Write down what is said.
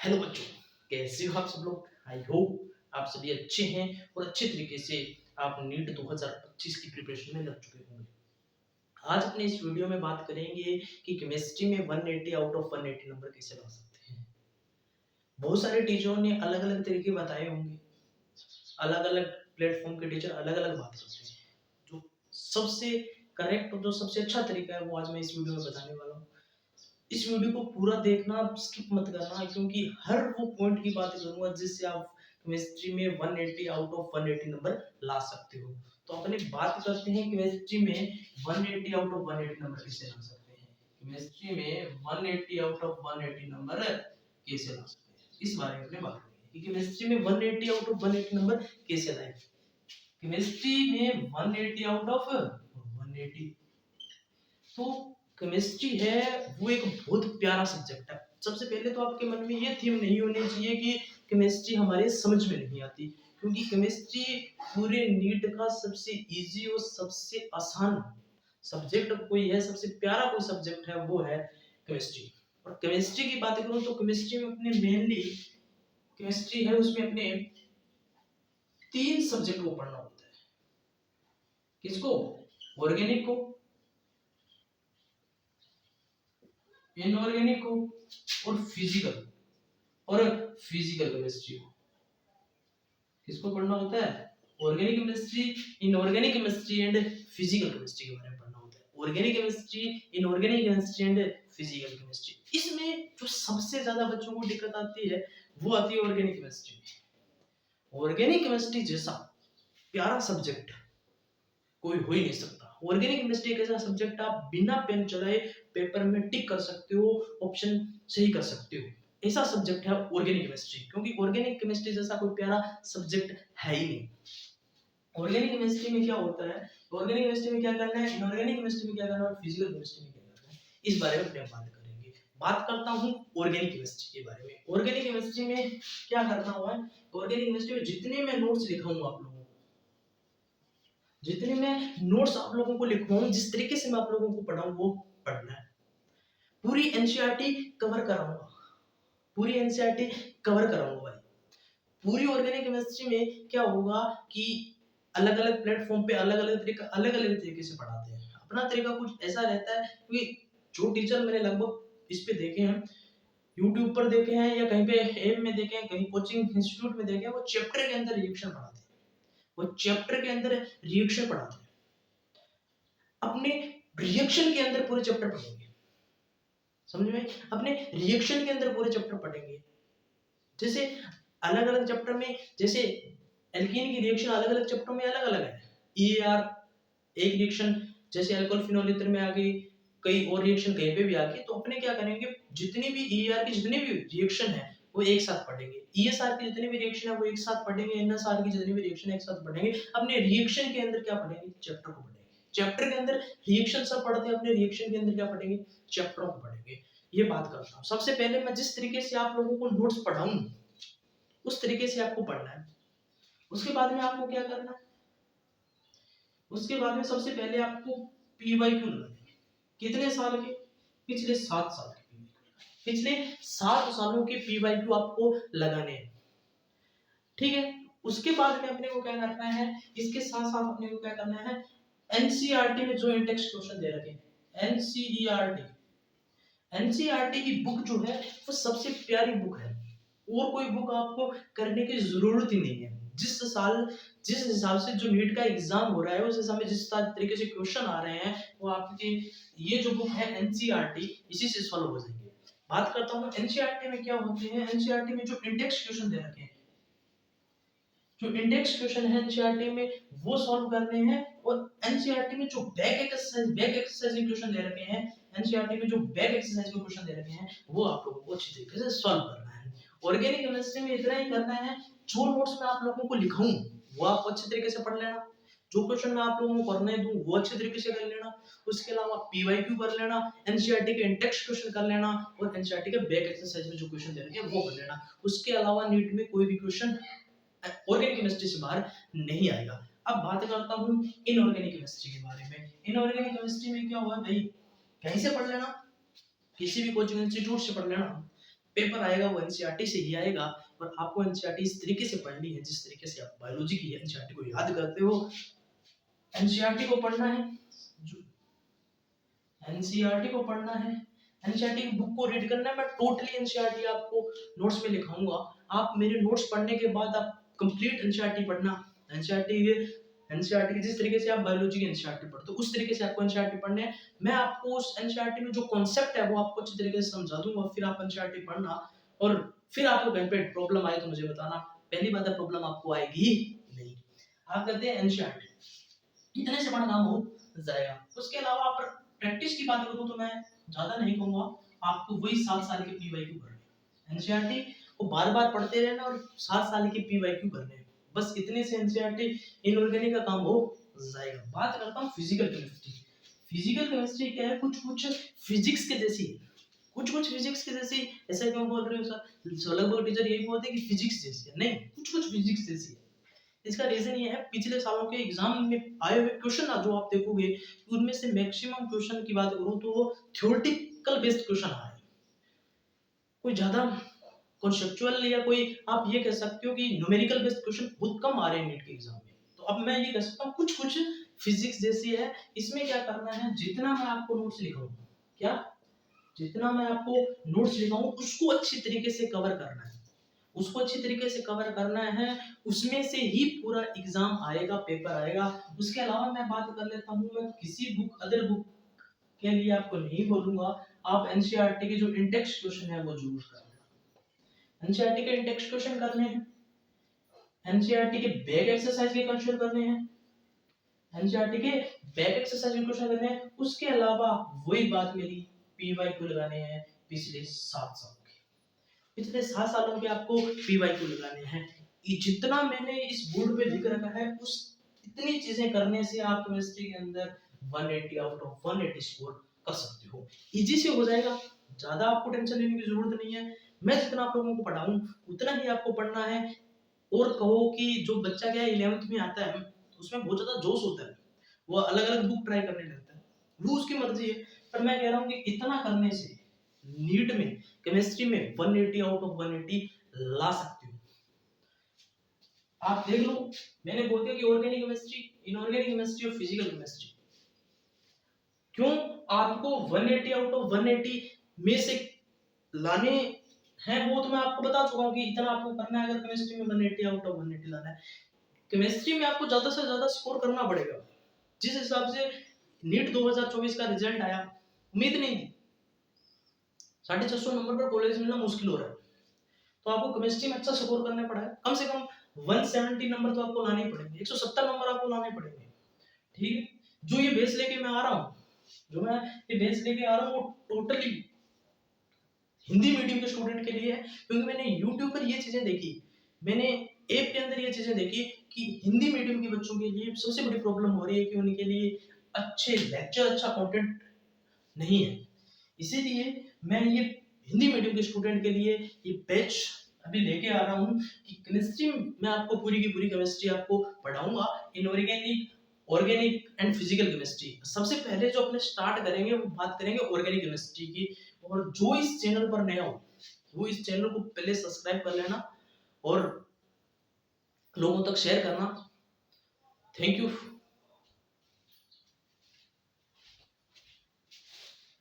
Hello बच्चों, कैसे हो आप सब लोग। आई होप आप सभी अच्छे हैं और अच्छे तरीके से आप नीट 2025 की प्रिपरेशन में लग चुके होंगे। आज अपने इस वीडियो में बात करेंगे कि केमिस्ट्री में 180 आउट ऑफ 180 नंबर कैसे ला सकते हैं। बहुत सारे टीचरों ने अलग अलग तरीके बताए होंगे, अलग अलग प्लेटफॉर्म के टीचर अलग अलग बात करते हैं। जो सबसे करेक्ट और जो सबसे अच्छा तरीका है वो आज मैं इस वीडियो में बताने वाला हूँ। इस वीडियो को पूरा देखना, स्किप मत करना, क्योंकि हर वो पॉइंट की बात करूंगा जिससे आप केमिस्ट्री में 180 आउट ऑफ 180 नंबर ला सकते हो। तो अपने बात करते हैं केमिस्ट्री में 180 आउट ऑफ 180 नंबर कैसे ला सकते हैं। केमिस्ट्री में 180 आउट ऑफ 180 नंबर कैसे ला सकते हैं, इस बारे में अपने बात करेंगे कि केमिस्ट्री में 180 आउट ऑफ 180 नंबर कैसे लाए। केमिस्ट्री में 180 आउट ऑफ 180, तो केमिस्ट्री है वो एक बहुत प्यारा सब्जेक्ट है। सबसे पहले तो आपके मन में ये थीम नहीं होनी चाहिए कि केमिस्ट्री हमारे समझ में नहीं आती, क्योंकि केमिस्ट्री पूरे नीट का सबसे इजी और सबसे आसान सब्जेक्ट कोई है, सबसे प्यारा कोई सब्जेक्ट है वो है केमिस्ट्री। और केमिस्ट्री की बात करूं तो केमिस्ट्री में अपने मेनली केमिस्ट्री है उसमें अपने 3 सब्जेक्ट को पढ़ना होता है। किसको? ऑर्गेनिक को, इनऑर्गेनिक को और फिजिकल केमिस्ट्री को। किसको पढ़ना होता है? Organic chemistry, inorganic chemistry and physical chemistry के बारे में पढ़ना होता है। Organic chemistry, inorganic chemistry and physical chemistry. इसमें जो सबसे ज्यादा बच्चों को दिक्कत आती है वो आती है ऑर्गेनिक केमिस्ट्री में। ऑर्गेनिक केमिस्ट्री जैसा प्यारा सब्जेक्ट कोई हो ही नहीं सकता। ऑर्गेनिक केमिस्ट्री एक ऐसा सब्जेक्ट आप बिना पेन चलाए पेपर में टिक कर सकते हो, ऑप्शन सही कर सकते हो। ऐसा सब्जेक्ट है ऑर्गेनिक केमिस्ट्री, क्योंकि ऑर्गेनिक केमिस्ट्री जैसा कोई प्यारा सब्जेक्ट है ही नहीं। ऑर्गेनिक केमिस्ट्री में क्या होता है, ऑर्गेनिक केमिस्ट्री में क्या करना है, इनऑर्गेनिक केमिस्ट्री में क्या करना है और फिजिकल केमिस्ट्री में क्या करना है, इस बारे में अपने बात करेंगे। बात करता हूँ ऑर्गेनिक केमिस्ट्री के बारे में। ऑर्गेनिक केमिस्ट्री में क्या करना हुआ है, ऑर्गेनिक केमिस्ट्री में जितने मैं नोट्स लिखाऊंगा आप लोगों को, जितने मैं नोट्स आप लोगों को लिखवाऊं, जिस तरीके से मैं आप लोगों को पढ़ाऊं वो पढ़ना है। पूरी एनसीईआरटी कवर कराऊंगा, पूरी एनसीईआरटी कवर कराऊंगा भाई। पूरी ऑर्गेनिक केमिस्ट्री में क्या होगा कि अलग अलग प्लेटफॉर्म पे अलग अलग तरीके से पढ़ाते हैं। अपना तरीका कुछ ऐसा रहता है कि जो टीचर मैंने लगभग इस पे देखे हैं, यूट्यूब पर देखे हैं या कहीं पे ऐप में देखे हैं, कहीं कोचिंग इंस्टीट्यूट में देखे हैं, वो चैप्टर के अंदर रिएक्शन पढ़ाते हैं। वो चैप्टर के अंदर रिएक्शन पढ़ाते हैं। अपने रिएक्शन के अंदर पूरे चैप्टर पढ़ेंगे, समझ में? अपने रिएक्शन के अंदर पूरे चैप्टर पढ़ेंगे। जैसे अलग अलग चैप्टर में, जैसे एल्कीन की रिएक्शन अलग अलग चैप्टर में अलग अलग है। ईआर एक रिएक्शन जैसे अल्कोहल फिनोल ईथर में आ गई, कई और रिएक्शन कहीं पे भी आ गई, तो अपने क्या करेंगे, जितनी भी ईआर की जितनी भी रिएक्शन है वो एक साथ पढ़ेंगे, ईएसआर की जितनी भी रिएक्शन है वो एक साथ पढ़ेंगे, एनएसआर की जितनी भी रिएक्शन है एक साथ पढ़ेंगे। अपने रिएक्शन के अंदर क्या पढ़ेंगे, चैप्टर को पढ़ेंगे। चैप्टर के अंदर रिएक्शन सब पढ़ते हैं, अपने रिएक्शन के अंदर क्या पढ़ेंगे, चैप्टरों को पढ़ेंगे। ये बात करता हूँ। सबसे पहले मैं जिस तरीके से आप लोगों को नोट्स पढ़ाऊं उस तरीके से आपको पढ़ना है। उसके बाद में आपको क्या करना है, उसके बाद में सबसे पहले आपको पीवाईक्यू लगाने। कितने साल के? पिछले 7 साल के पीवाईक्यू, पिछले 7 सालों के पीवाईक्यू आपको लगाने हैं, ठीक है। उसके बाद में अपने को क्या करना है, इसके साथ साथ अपने को क्या करना है, एनसीईआरटी में जो इंडेक्स क्वेश्चन दे रखे हैं, एनसीईआरटी की बुक जो है वो सबसे प्यारी बुक है। और कोई बुक आपको करने की जरूरत ही नहीं है। जिस हिसाब से जो नीट का एग्जाम हो रहा है उस हिसाब में जिस तरीके से क्वेश्चन आ रहे हैं वो आपकी ये जो बुक है एनसीईआरटी इसी से सॉल्व हो जाएंगे। बात करता हूँ एनसीईआरटी में क्या होते हैं। एनसीईआरटी में जो इंडेक्स क्वेश्चन दे रखे हैं, जो इंडेक्स क्वेश्चन है एनसीईआरटी में वो सॉल्व करने हैं। और एनसीईआरटी में जो बैक एक्सरसाइज क्वेश्चन दे रखे हैं, एनसीईआरटी में जो बैक एक्सरसाइज के क्वेश्चन दे रखे हैं वो आप लोगों को अच्छी तरीके से सॉल्व करना है। ऑर्गेनिक केमिस्ट्री में इतना ही करना है, जो नोट्स मैं आप लोगों को लिखाऊं वो आप अच्छे तरीके से पढ़ लेना, जो क्वेश्चन मैं आप लोगों को करने दूं वो अच्छे तरीके से कर लेना। उसके अलावा पीवाईक्यू कर लेना, एनसीईआरटी के इंडेक्स क्वेश्चन कर लेना और एनसीईआरटी के बैक एक्सरसाइज में जो क्वेश्चन दे रखे हैं वो कर लेना। उसके अलावा नीट में कोई भी क्वेश्चन ऑर्गेनिक केमिस्ट्री से बाहर नहीं आएगा। अब बात करता हूँ इनऑर्गेनिक केमिस्ट्री के बारे में। इनऑर्गेनिक केमिस्ट्री में क्या हुआ भाई, कहीं से पढ़ लेना, किसी भी कोचिंग इंस्टीट्यूट से पढ़ लेना, पेपर आएगा वो एनसीईआरटी से ही आएगा, और आपको एनसीईआरटी इस तरीके से पढ़नी है जिस तरीके से आप बायोलॉजी की एनसीईआरटी को याद करते हो। एनसीईआरटी को पढ़ना है, एनसीईआरटी को पढ़ना है, एनसीईआरटी की बुक को रीड करना है। मैं टोटली एनसीईआरटी आपको नोट्स में लिखाऊंगा, आप मेरे नोट्स पढ़ने के बाद आप कंप्लीट एनसीईआरटी पढ़ना। एनसीईआरटी की जिस तरीके से आप बायोलॉजी की एनसीईआरटी पढ़ते हो उस तरीके से आपको एनसीईआरटी पढ़ने है। मैं आपको उस एनसीईआरटी में जो कॉन्सेप्ट है वो आपको अच्छी तरीके से समझा दूंगा, फिर आप एनसीईआरटी पढ़ना, और फिर आपको कहीं पे प्रॉब्लम आए तो मुझे बताना। पहली बात है, प्रॉब्लम आपको आएगी नहीं। आप कहते हैं एनसीईआरटी इतने से बड़ा काम हो जाएगा। उसके अलावा आप प्रैक्टिस की बात करूं तो मैं ज्यादा नहीं कहूंगा, आपको वही 7 साल के पीवाईक्यू करने, एनसीईआरटी को बार-बार पढ़ते रहना और 7 साल के पीवाईक्यू करने, बस इतने से एनसीईआरटी इनऑर्गेनिक का काम हो जाएगा। बात करता हूं फिजिकल केमिस्ट्री। फिजिकल केमिस्ट्री क्या है, कुछ फिजिक्स के जैसी, कुछ फिजिक्स के जैसी। ऐसा क्यों बोल रहे हो सर, लगभग टीचर यही बोलते हैं कि फिजिक्स जैसी है, नहीं, कुछ फिजिक्स जैसी है। इसका रीजन ये है, पिछले सालों के एग्जाम में आए हुए क्वेश्चन जो आप देखोगे उनमें से मैक्सिमम क्वेश्चन की बात करूं तो वो थ्योरेटिकल बेस्ड क्वेश्चन आ रहे हैं, कोई ज्यादा कॉन्सेप्चुअल या कोई आप ये कह सकते हो कि न्यूमेरिकल बेस्ड क्वेश्चन बहुत कम आ रहे हैं नीट के एग्जाम में। तो अब मैं ये कह सकता हूँ कुछ फिजिक्स जैसी है। इसमें क्या करना है, जितना मैं आपको नोट्स लिखाऊंगा, क्या जितना मैं आपको नोट्स लिखाऊं उसको अच्छी तरीके से कवर करना है, उसको अच्छी तरीके से कवर करना है, उसमें से ही पूरा एग्जाम आएगा, पेपर आएगा। उसके अलावा मैं बात कर लेता हूँ, मैं किसी बुक अदर बुक के लिए आपको नहीं बोलूंगा, आप एनसीईआरटी के जो इंडेक्स क्वेश्चन है वो जरूर करना। एनसीईआरटी के इंडेक्स क्वेश्चन करने हैं, एनसीईआरटी के बैक एक्सरसाइज के क्वेश्चन करने हैं, एनसीईआरटी के बैक एक्सरसाइज के क्वेश्चन करने हैं। उसके अलावा वही बात मेरी पीवाईक्यू लगाने हैं पिछले 7 साल के, पिछले 7 सालों के आपको पीवाईक्यू लगाने हैं। ये जितना मैंने इस बोर्ड पे लिख रखा है उस इतनी चीजें करने से आप केमिस्ट्री के अंदर 180 आउट ऑफ 180 स्कोर कर सकते हो, इजी से हो जाएगा, ज्यादा आपको टेंशन लेने की जरूरत नहीं है। मैं जितना आप लोगों को पढ़ाऊं उतना ही आपको पढ़ना है। और कहो कि जो बच्चा क्या 11th में आता है उसमें बहुत ज्यादा जोश होता है, वो अलग अलग बुक ट्राई करने लगता है, वो उसकी मर्जी है। पर मैं कह रहा हूँ कि इतना करने से नीट में केमिस्ट्री में 180 आउट ऑफ 180 ला सकते हो। आप देख लो, मैंने बोल दिया कि ऑर्गेनिक केमिस्ट्री, इनऑर्गेनिक केमिस्ट्री और फिजिकल केमिस्ट्री, क्यों आपको 180 आउट ऑफ 180 में से लाने हैं वो तो मैं आपको बता चुका हूं कि इतना आपको करना है। अगर केमिस्ट्री में 180 आउट ऑफ 180 लाना है, केमिस्ट्री में आपको ज्यादा से ज्यादा स्कोर करना पड़ेगा। जिस हिसाब से नीट 2024 का रिजल्ट आया, उम्मीद नहीं थी, 650 नंबर पर कॉलेज मिलना मुश्किल हो रहा है, तो आपको केमिस्ट्री में अच्छा स्कोर करना पड़ा है। कम से कम 170 नंबर तो आपको लाने ही पड़ेंगे, 170 नंबर आपको लाने पड़ेंगे, ठीक है। जो ये बेस लेके मैं आ रहा हूँ, जो मैं ये बेस लेके आ रहा हूँ वो टोटली हिंदी मीडियम के स्टूडेंट के लिए है, क्योंकि मैंने यूट्यूब पर ये चीजें देखी, मैंने ऐप के अंदर ये चीजें देखी कि हिंदी मीडियम के बच्चों के लिए सबसे बड़ी प्रॉब्लम हो रही है कि उनके लिए अच्छे लेक्चर, अच्छा कंटेंट नहीं है। इसीलिए मैं ये हिंदी मीडियम के स्टूडेंट के लिए ये बैच अभी लेके आ रहा हूँ कि केमिस्ट्री में आपको पूरी की पूरी केमिस्ट्री आपको पढ़ाऊंगा, inorganic, organic and physical chemistry. सबसे पहले जो अपने स्टार्ट करेंगे वो बात करेंगे ऑर्गेनिक केमिस्ट्री की। और जो इस चैनल पर नया हो वो इस चैनल को पहले सब्सक्राइब कर लेना और लोगों तक शेयर करना। Thank you.